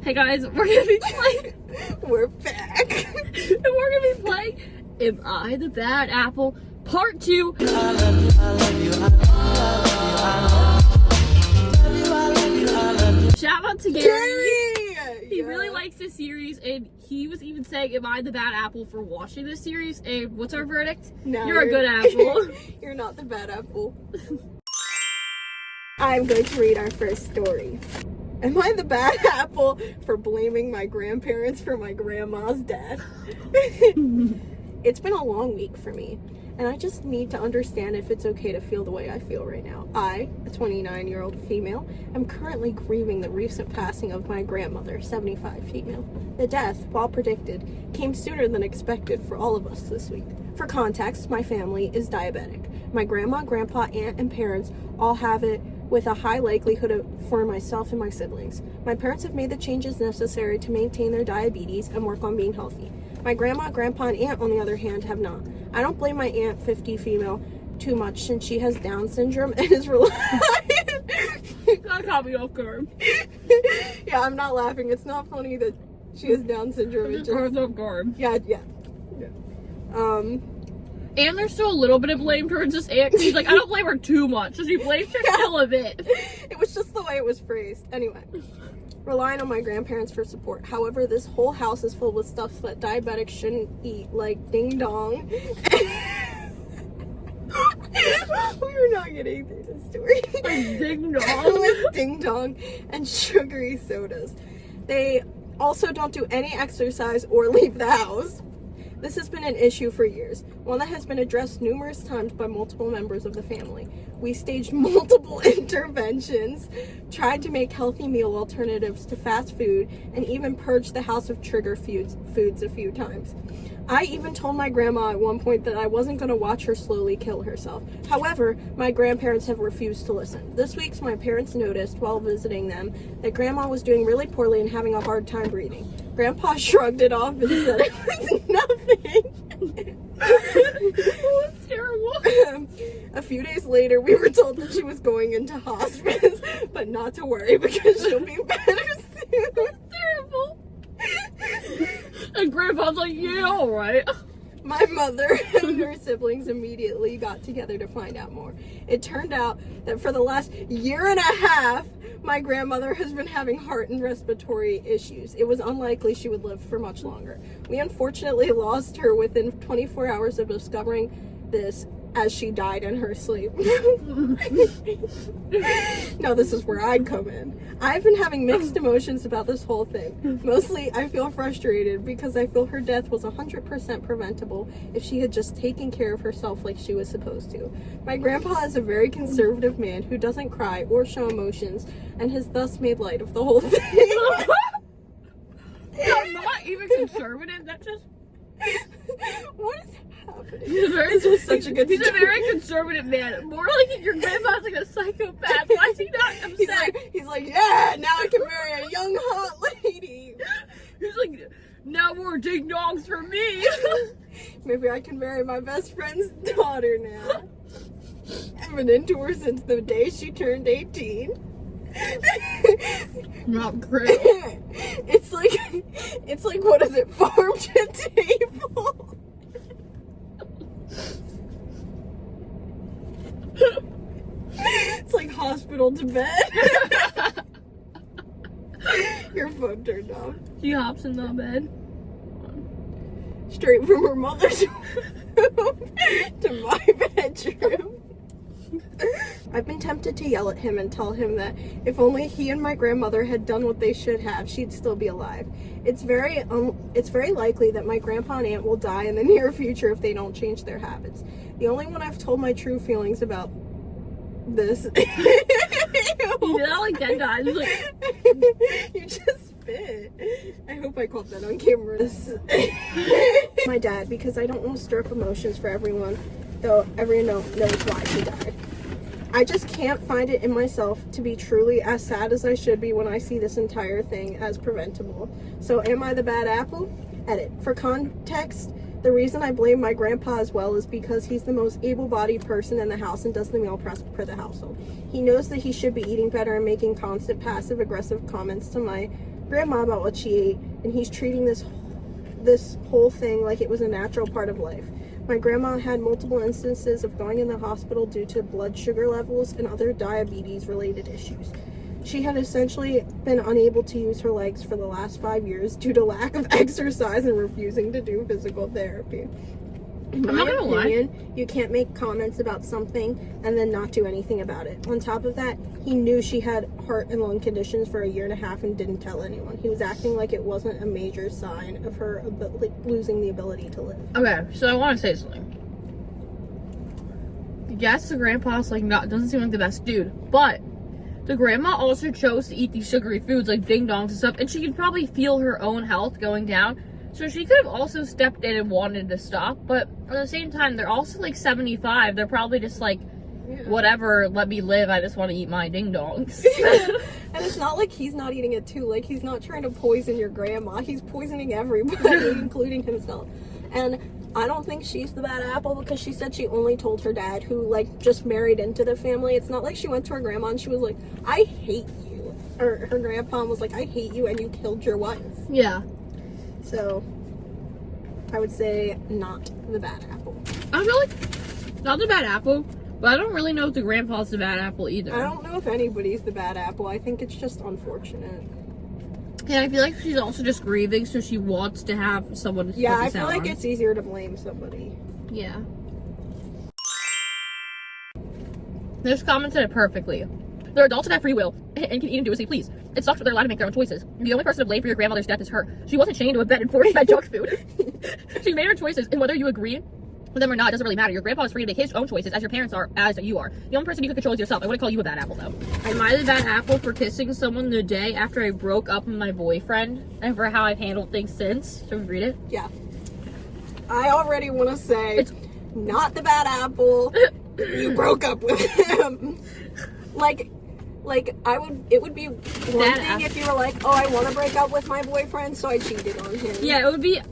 Hey guys, we're gonna be playing. We're back. And we're gonna be playing Am I the Bad Apple Part 2. Shout out to Gary. He really likes this series, and he was even saying, Am I the Bad Apple for watching this series? And what's our verdict? No, You're a good apple. You're not the bad apple. I'm going to read our first story. Am I the bad apple for blaming my grandparents for my grandma's death? It's been a long week for me, and I just need to understand if it's okay to feel the way I feel right now. I, a 29-year-old female, am currently grieving the recent passing of my grandmother, 75 female. The death, while predicted, came sooner than expected for all of us this week. For context, my family is diabetic. My grandma, grandpa, aunt, and parents all have it, with a high likelihood for myself and my siblings. My parents have made the changes necessary to maintain their diabetes and work on being healthy. My grandma, grandpa, and aunt, on the other hand, have not. I don't blame my aunt, 50 female, too much since she has Down syndrome and is reliant. That caught me off guard. Yeah, I'm not laughing. It's not funny that she has Down syndrome. It just off guard. Yeah. And there's still a little bit of blame towards this aunt. She's like, I don't blame her too much. So she blames her still a bit. It was just the way it was phrased. Anyway, relying on my grandparents for support. However, this whole house is filled with stuff that diabetics shouldn't eat, like ding dong. We're not getting through this story. Like ding dong. With ding dong and sugary sodas. They also don't do any exercise or leave the house. This has been an issue for years, one that has been addressed numerous times by multiple members of the family. We staged multiple interventions, tried to make healthy meal alternatives to fast food, and even purged the house of trigger foods a few times. I even told my grandma at one point that I wasn't going to watch her slowly kill herself. However, my grandparents have refused to listen. This week, my parents noticed while visiting them that grandma was doing really poorly and having a hard time breathing. Grandpa shrugged it off and said it was nothing. Oh, that's terrible. A few days later, we were told that she was going into hospice, but not to worry because she'll be better soon. That's terrible. And Grandpa's like, yeah, alright. My mother and her siblings immediately got together to find out more. It turned out that for the last year and a half, my grandmother has been having heart and respiratory issues. It was unlikely she would live for much longer. We unfortunately lost her within 24 hours of discovering this, as she died in her sleep. Now this is where I come in. I've been having mixed emotions about this whole thing. Mostly, I feel frustrated because I feel her death was 100% preventable if she had just taken care of herself like she was supposed to. My grandpa is a very conservative man who doesn't cry or show emotions and has thus made light of the whole thing. I'm not even conservative, that's just... What is happening? This was such a good He's story. a very conservative man. More like your grandpa's like a psychopath. Why is he not upset? He's like, yeah, now I can marry a young hot lady. He's like, no more ding dongs for me. Maybe I can marry my best friend's daughter now. I've been into her since the day she turned 18. Not great. It's like what is it, farm to table? It's like hospital to bed. Your phone turned off. She hops in the bed. Straight from her mother's room to my bedroom. I've been tempted to yell at him and tell him that if only he and my grandmother had done what they should have, she'd still be alive. It's very likely that my grandpa and aunt will die in the near future if they don't change their habits. The only one I've told my true feelings about this. You know, like dead guys. Like, You just spit. I hope I caught that on camera. My dad, because I don't want to stir up emotions for everyone, though everyone knows why he died. I just can't find it in myself to be truly as sad as I should be when I see this entire thing as preventable. So am I the bad apple? Edit. For context, the reason I blame my grandpa as well is because he's the most able-bodied person in the house and does the meal prep for the household. He knows that he should be eating better and making constant passive-aggressive comments to my grandma about what she ate, and he's treating this whole thing like it was a natural part of life. My grandma had multiple instances of going in the hospital due to blood sugar levels and other diabetes-related issues. She had essentially been unable to use her legs for the last 5 years due to lack of exercise and refusing to do physical therapy. In my opinion, you can't make comments about something and then not do anything about it. On top of that, he knew she had heart and lung conditions for 1.5 years and didn't tell anyone. He was acting like it wasn't a major sign of her losing the ability to live. Okay, so I want to say something. Yes, the grandpa's like doesn't seem like the best dude, but the grandma also chose to eat these sugary foods like ding dongs and stuff, and she could probably feel her own health going down. So she could have also stepped in and wanted to stop, but at the same time, they're also like 75. They're probably just like, whatever, let me live. I just want to eat my ding dongs. And it's not like he's not eating it too. Like, he's not trying to poison your grandma. He's poisoning everybody, including himself. And I don't think she's the bad apple because she said she only told her dad, who like just married into the family. It's not like she went to her grandma and she was like, I hate you. Or her grandpa was like, I hate you and you killed your wife. Yeah. So, I would say not the bad apple. I feel like not the bad apple, but I don't really know if the grandpa's the bad apple either. I don't know if anybody's the bad apple. I think it's just unfortunate. Yeah, I feel like she's also just grieving, so she wants to have someone to Yeah, I focus feel out like on. it's easier to blame somebody. Yeah. This comment said it perfectly. They're adults and have free will and can eat and do as they please. It sucks that they're allowed to make their own choices. The only person to blame for your grandmother's death is her. She wasn't chained to a bed and forced fed junk food. She made her choices, and whether you agree with them or not, it doesn't really matter. Your grandpa is free to make his own choices as your parents are, as you are. The only person you can control is yourself. I wouldn't call you a bad apple, though. Am I the bad apple for kissing someone the day after I broke up with my boyfriend, and for how I've handled things since? Should we read it? Yeah. I already want to say, it's not the bad apple. You broke up with him. It would be one thing if you were like, oh, I want to break up with my boyfriend, so I cheated on him. Yeah,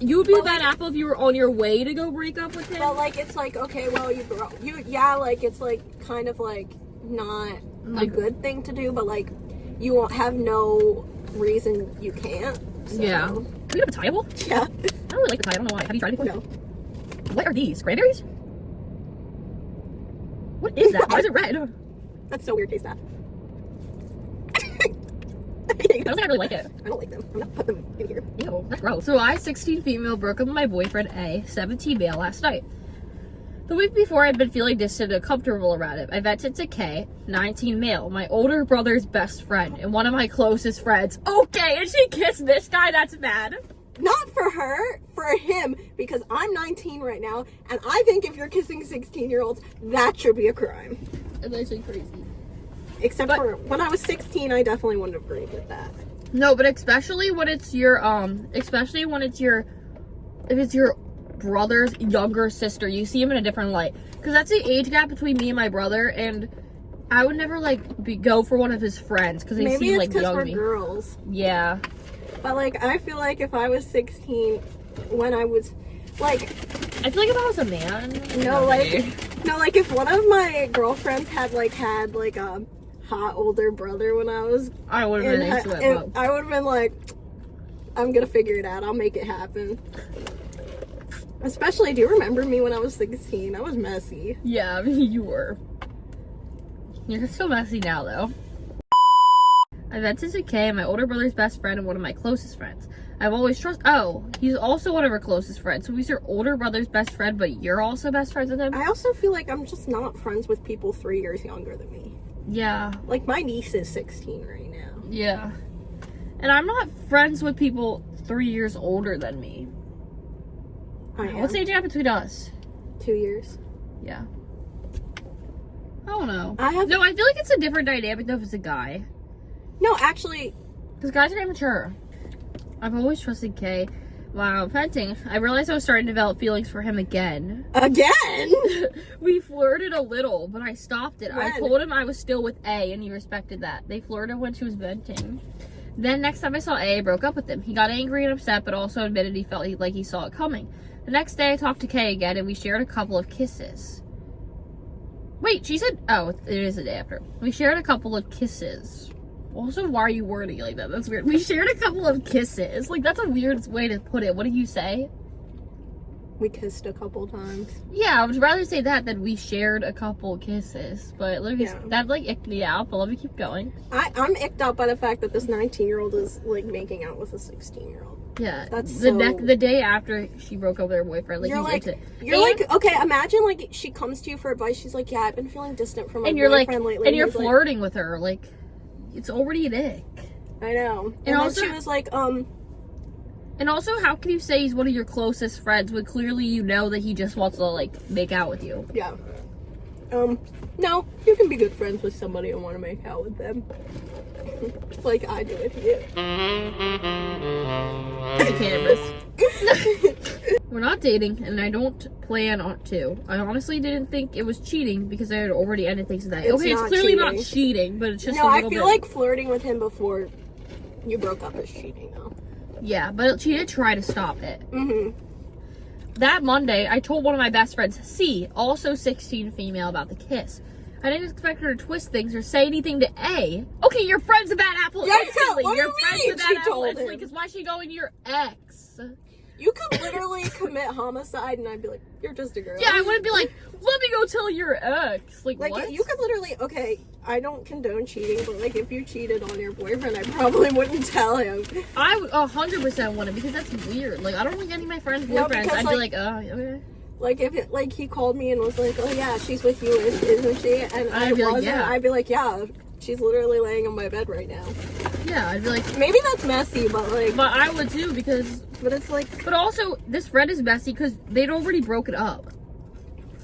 you would be the bad apple if you were on your way to go break up with him. But, like, it's like, okay, well, it's, like, kind of, like, not a good thing to do, but, like, you won't have no reason you can't. So. Yeah. Can we have a tie-able? Yeah. I don't really like the tie, I don't know why. Have you tried it before? No. What are these? Cranberries? What is that? Why is it red? That's so weird, taste that. I don't think I really like it. I don't like them. I'm not putting them in here. Ew, that's gross. So I, 16 female, broke up with my boyfriend A, 17 male, last night. The week before, I'd been feeling distant and uncomfortable around him. I vented to K, 19 male, my older brother's best friend, and one of my closest friends. Okay, and she kissed this guy? That's bad. Not for her, for him, because I'm 19 right now, and I think if you're kissing 16-year-olds, that should be a crime. That's actually crazy. Except for when I was 16, I definitely wouldn't have agreed with that. No, but especially when it's your, if it's your brother's younger sister, you see him in a different light. Because that's the age gap between me and my brother, and I would never, like, go for one of his friends, because they seem, like, young to me. Maybe it's because we're girls. Yeah. But, like, I feel like if I was 16, when I was, like... I feel like if I was a man... No, like, if one of my girlfriends had a hot older brother when I was... I would have been into it. I would have been like, I'm gonna figure it out. I'll make it happen. Especially, do you remember me when I was 16? I was messy. Yeah, I mean, you were. You're still messy now, though. I vented to Kay, my older brother's best friend and one of my closest friends. I've always trusted... Oh, he's also one of her closest friends. So he's your older brother's best friend, but you're also best friends with him? I also feel like I'm just not friends with people 3 years younger than me. Yeah. Like, my niece is 16 right now. Yeah. And I'm not friends with people 3 years older than me. What's the age gap between us? 2 years. Yeah. I don't know. I feel like it's a different dynamic though if it's a guy. No, actually... Because guys are immature. I've always trusted Kay. While venting, I realized I was starting to develop feelings for him again. Again? We flirted a little, but I stopped it. When? I told him I was still with A, and he respected that. They flirted when she was venting. Then next time I saw A, I broke up with him. He got angry and upset, but also admitted he felt like he saw it coming. The next day, I talked to Kay again, and we shared a couple of kisses. Wait, she said... Oh, it is the day after. We shared a couple of kisses. Also, why are you wording it like that? That's weird. We shared a couple of kisses. Like, that's a weird way to put it. What do you say? We kissed a couple times. Yeah, I would rather say that than we shared a couple kisses. But let me, that like icked me out, but let me keep going. I'm icked out by the fact that this 19-year-old is like making out with a 16-year-old. Yeah, That's the day after she broke up with her boyfriend, like, you're like, okay, imagine like she comes to you for advice. She's like, yeah, I've been feeling distant from my and you're boyfriend like, lately. and you're he's flirting with her, like, it's already an ick. I know. And then also, she was like, And also, how can you say he's one of your closest friends when clearly you know that he just wants to, like, make out with you? yeah. No, you can be good friends with somebody and want to make out with them. Like I do with you. We're not dating, and I don't plan on to. I honestly didn't think it was cheating because I had already ended things with that. Okay, it's clearly not cheating, but it's just a little bit. No, I feel like flirting with him before you broke up is cheating, though. Yeah, but she did try to stop it. Mm-hmm. That Monday, I told one of my best friends, C, also 16 female, about the kiss. I didn't expect her to twist things or say anything to A. Okay, your friend's a bad apple instantly. What do Your you friend's mean a bad she apple told instantly, him? because why is she going to your ex? You could literally commit homicide and I'd be like, you're just a girl. Yeah, I wouldn't be like, let me go tell your ex. Like what? You could literally, okay, I don't condone cheating, but like if you cheated on your boyfriend, I probably wouldn't tell him. I would 100% wouldn't, because that's weird. Like, I don't think any of my friends' boyfriends, I'd be like, oh, okay. Like if it, like he called me and was like, oh yeah, she's with you, isn't she? And I'd be like, yeah. I'd be like, yeah, she's literally laying on my bed right now. Yeah, I'd be like, maybe that's messy, but like, but I would too, because, but it's like, but also this friend is messy because they'd already broken up.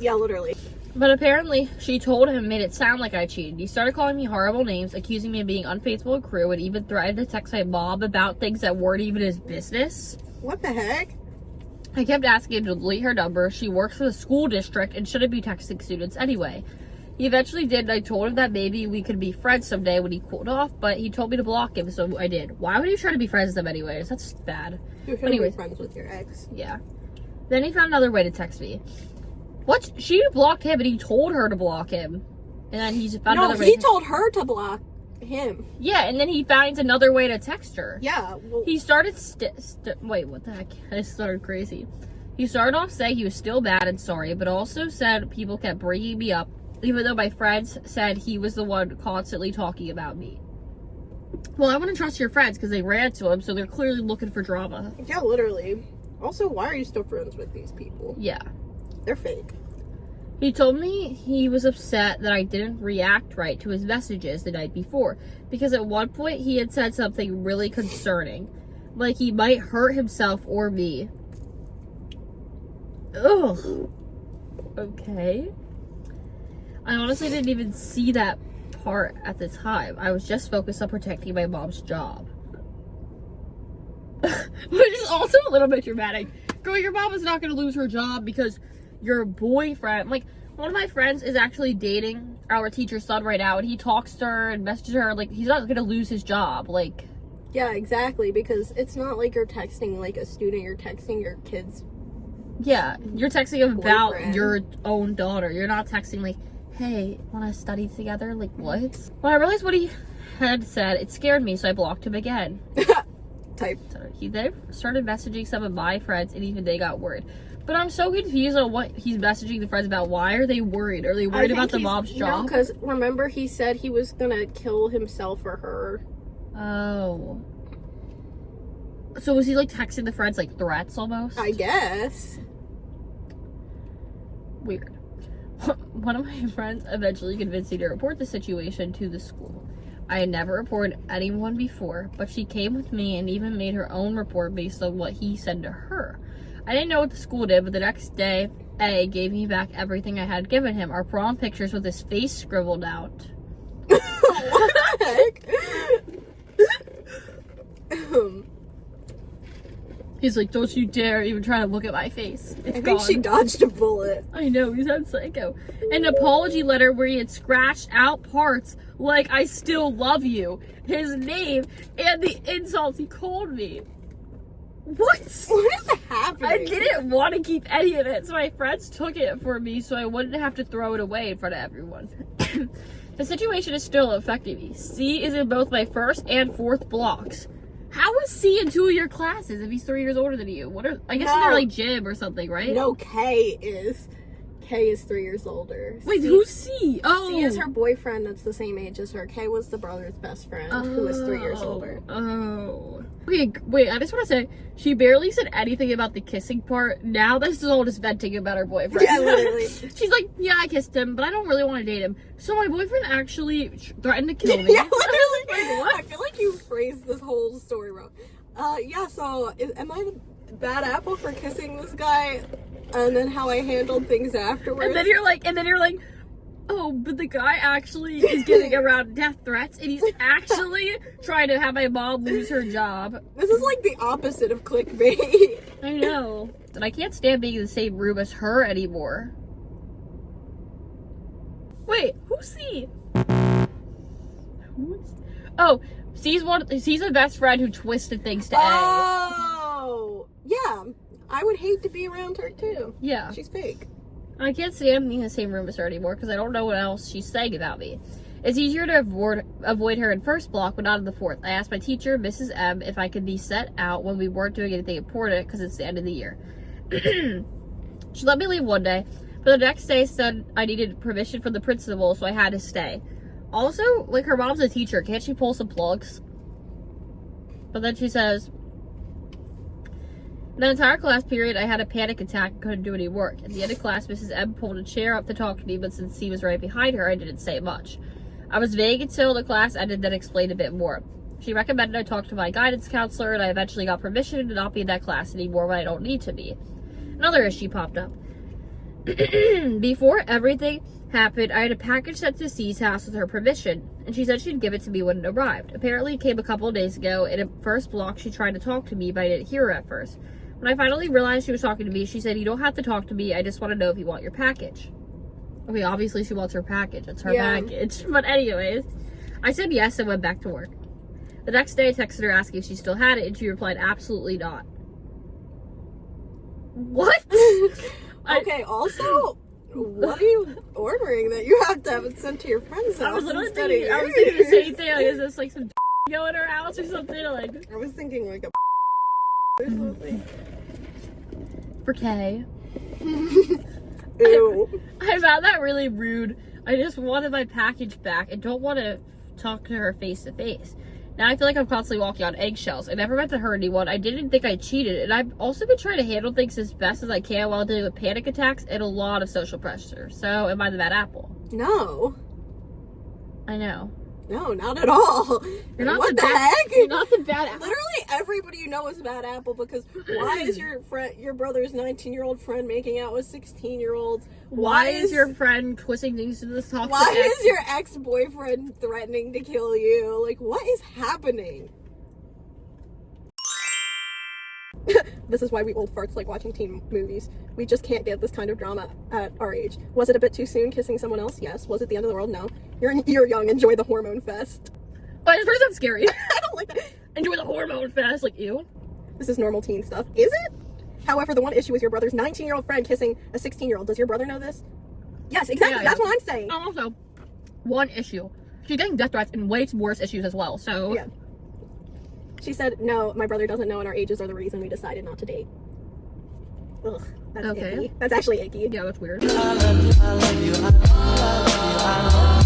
yeah, literally. But apparently, she told him, made it sound like I cheated. He started calling me horrible names, accusing me of being unfaithful to crew, and even threatened to text my mom about things that weren't even his business. What the heck? I kept asking him to delete her number. She works for the school district and shouldn't be texting students anyway. He eventually did, and I told him that maybe we could be friends someday when he cooled off, but he told me to block him, so I did. Why would you try to be friends with them anyways? That's bad. You shouldn't be friends with your ex. Yeah. Then he found another way to text me. What? She blocked him, and he told her to block him. And then he found another way. No, he told her to block him. Yeah, and then he finds another way to text her. Yeah. Well, He started wait, what the heck? I started crazy. He started off saying he was still bad and sorry, but also said people kept bringing me up, even though my friends said he was the one constantly talking about me. Well, I wouldn't trust your friends because they ran to him, so they're clearly looking for drama. yeah, literally. Also, why are you still friends with these people? Yeah. They're fake. He told me he was upset that I didn't react right to his messages the night before, because at one point he had said something really concerning, like he might hurt himself or me. Ugh. Okay. I honestly didn't even see that part at the time. I was just focused on protecting my mom's job. Which is also a little bit dramatic. Girl, your mom is not going to lose her job because your boyfriend, like, one of my friends is actually dating our teacher's son right now, and he talks to her and messages her, like, he's not going to lose his job, like. Yeah, exactly, because it's not like you're texting, like, a student, you're texting your kids. Yeah, you're texting about boyfriend. your own daughter. You're not texting, like, hey, want to study together? Like, what? When I realized what he had said, it scared me, so I blocked him again. Type. So he then started messaging some of my friends, and even they got worried. But I'm so confused on what he's messaging the friends about. Why are they worried? Are they worried about the mom's job? No, because remember he said he was gonna kill himself or her. Oh. So was he, like, texting the friends, like, threats almost? I guess. Weird. One of my friends eventually convinced me to report the situation to the school. I had never reported anyone before, but she came with me and even made her own report based on what he said to her. I didn't know what the school did, but the next day, A gave me back everything I had given him. Our prom pictures with his face scribbled out. What the heck? He's like, don't you dare even try to look at my face. It's I gone. think she dodged a bullet. I know, he sounds psycho. An apology letter where he had scratched out parts like I still love you, his name, and the insults he called me. What? What is happening? I didn't want to keep any of it, so my friends took it for me so I wouldn't have to throw it away in front of everyone. The situation is still affecting me. C is in both my first and fourth blocks. How is C in 2 of your classes if he's 3 years older than you? I guess they're like gym or something, right? No, K is 3 years older. Wait, who's C? Oh, C is her boyfriend that's the same age as her. K was the brother's best friend who was 3 years older. Oh. Okay, wait, I just want to say, she barely said anything about the kissing part. Now this is all just venting about her boyfriend. Yeah, literally. She's like, yeah, I kissed him, but I don't really want to date him. So my boyfriend actually threatened to kill me. Yeah, literally. Like, what? I feel like you phrased this whole story wrong. Yeah, so am I the bad apple for kissing this guy? And then how I handled things afterwards? And then you're like, oh, but the guy actually is getting around death threats, and he's actually trying to have my mom lose her job. This is like the opposite of clickbait. I know. And I can't stand being in the same room as her anymore. Wait, who's C? Oh, C's the best friend who twisted things to A. Oh, yeah. I would hate to be around her too. Yeah. She's fake. I can't stand being in the same room as her anymore because I don't know what else she's saying about me. It's easier to avoid her in first block, but not in the fourth. I asked my teacher, Mrs. M, if I could be set out when we weren't doing anything important because it's the end of the year. She let me leave one day, but the next day said I needed permission from the principal, so I had to stay. Also, like, her mom's a teacher. Can't she pull some plugs? But then she says, the entire class period, I had a panic attack and couldn't do any work. At the end of class, Mrs. M pulled a chair up to talk to me, but since C was right behind her, I didn't say much. I was vague until the class ended, then explained a bit more. She recommended I talk to my guidance counselor, and I eventually got permission to not be in that class anymore when I don't need to be. Another issue popped up. Before everything happened, I had a package sent to C's house with her permission, and she said she'd give it to me when it arrived. Apparently, it came a couple of days ago. In a first block, she tried to talk to me, but I didn't hear her at first. When I finally realized she was talking to me, she said, you don't have to talk to me. I just want to know if you want your package. Okay, obviously she wants her package. It's her package. But anyways, I said yes and went back to work. The next day, I texted her asking if she still had it, and she replied, absolutely not. What? Okay, also, what are you ordering that you have to have it sent to your friend's house? I was thinking the same thing. Like, is this like some going to her house or something? Like, I was thinking like a or something. For K. Ew. I found that really rude. I just wanted my package back and don't want to talk to her face to face. Now I feel like I'm constantly walking on eggshells. I never meant to hurt anyone. I didn't think I cheated. And I've also been trying to handle things as best as I can while dealing with panic attacks and a lot of social pressure. So am I the bad apple? No. I know. No, not at all. You're not what the heck? You're not the bad apple. Literally everybody you know is a bad apple because why is your brother's 19-year-old friend making out with 16-year-olds? Why is your friend twisting things to this toxic Why ex? is your ex-boyfriend threatening to kill you? Like, what is happening? This is why we old farts like watching teen movies. We just can't get this kind of drama at our age. Was it a bit too soon kissing someone else? Yes. Was it the end of the world? No. You're young. Enjoy the hormone fest. But it's pretty scary. I don't like that. Enjoy the hormone fest. Like, ew. This is normal teen stuff. Is it? However, the one issue is your brother's 19-year-old friend kissing a 16-year-old. Does your brother know this? Yes, exactly. Yeah, That's what I'm saying. Also, one issue. She's getting death threats and way worse issues as well, so... Yeah. She said, no, my brother doesn't know and our ages are the reason we decided not to date. Ugh, that's Okay. icky. That's actually icky. Yeah, that's weird. I love you, I love you, I love you, I love you.